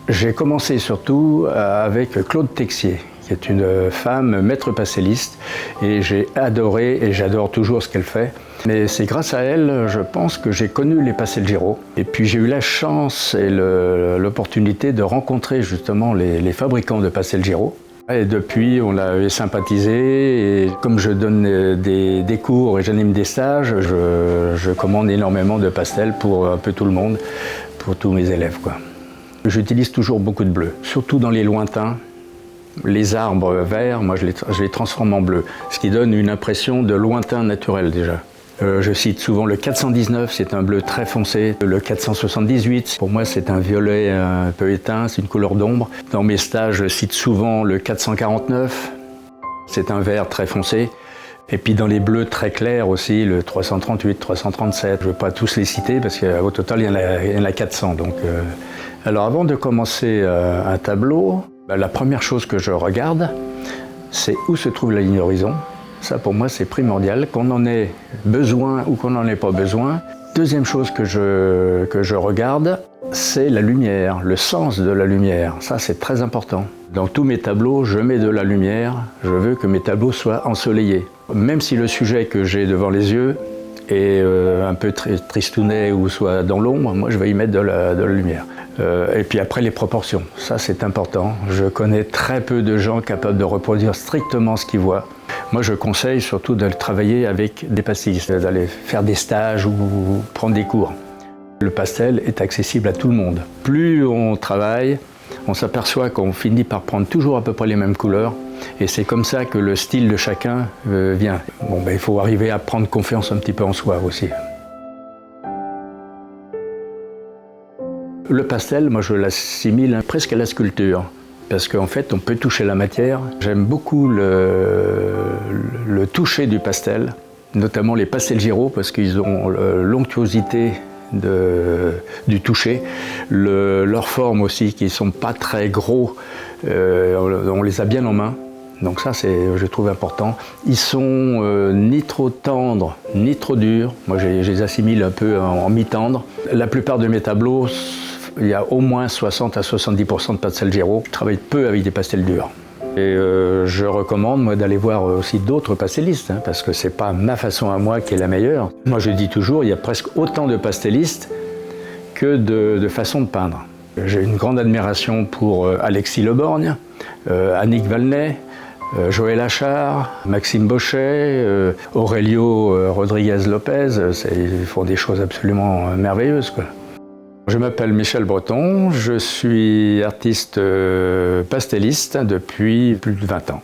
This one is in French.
J'ai commencé surtout avec Claude Texier, qui est une femme maître pasteliste, et j'ai adoré et j'adore toujours ce qu'elle fait. Mais c'est grâce à elle, je pense, que j'ai connu les pastels Giraud. Et puis j'ai eu la chance et l'opportunité de rencontrer justement les fabricants de pastels Giraud. Et depuis, on avait sympathisé, et comme je donne des cours et j'anime des stages, je commande énormément de pastels pour un peu tout le monde, pour tous mes élèves, quoi. J'utilise toujours beaucoup de bleu, surtout dans les lointains. Les arbres verts, moi je les transforme en bleu, ce qui donne une impression de lointain naturel déjà. Je cite souvent le 419, c'est un bleu très foncé. Le 478, pour moi c'est un violet un peu éteint, c'est une couleur d'ombre. Dans mes stages, je cite souvent le 449, c'est un vert très foncé. Et puis dans les bleus très clairs aussi, le 338, 337, je ne vais pas tous les citer parce qu'au total il y en a 400. Alors avant de commencer un tableau, la première chose que je regarde, c'est où se trouve la ligne d'horizon. Ça, pour moi, c'est primordial, qu'on en ait besoin ou qu'on n'en ait pas besoin. Deuxième chose que je regarde, c'est la lumière, le sens de la lumière. Ça, c'est très important. Dans tous mes tableaux, je mets de la lumière. Je veux que mes tableaux soient ensoleillés. Même si le sujet que j'ai devant les yeux est un peu tristounet ou soit dans l'ombre, moi, je vais y mettre de la lumière. Et puis après, les proportions. Ça, c'est important. Je connais très peu de gens capables de reproduire strictement ce qu'ils voient. Moi, je conseille surtout de travailler avec des pastellistes, d'aller faire des stages ou prendre des cours. Le pastel est accessible à tout le monde. Plus on travaille, on s'aperçoit qu'on finit par prendre toujours à peu près les mêmes couleurs. Et c'est comme ça que le style de chacun vient. Il faut arriver à prendre confiance un petit peu en soi aussi. Le pastel, moi, je l'assimile presque à la sculpture. Parce qu'en fait, on peut toucher la matière. J'aime beaucoup le toucher du pastel, notamment les pastels Giraud, parce qu'ils ont l'onctuosité du toucher, leur forme aussi, qui ne sont pas très gros, on les a bien en main. Donc ça, je trouve important. Ils sont ni trop tendres, ni trop durs. Moi, je les assimile un peu en mi-tendre. La plupart de mes tableaux, il y a au moins 60 à 70% de pastels Giraud. Je travaille peu avec des pastels durs. Et je recommande moi, d'aller voir aussi d'autres pastellistes, parce que c'est pas ma façon à moi qui est la meilleure. Moi je dis toujours, il y a presque autant de pastellistes que de façons de peindre. J'ai une grande admiration pour Alexis Le Borgne, Annick Valnet, Joël Achard, Maxime Bochet, Aurelio Rodriguez Lopez. Ils font des choses absolument merveilleuses, quoi. Je m'appelle Michel Breton, je suis artiste pastelliste depuis plus de 20 ans.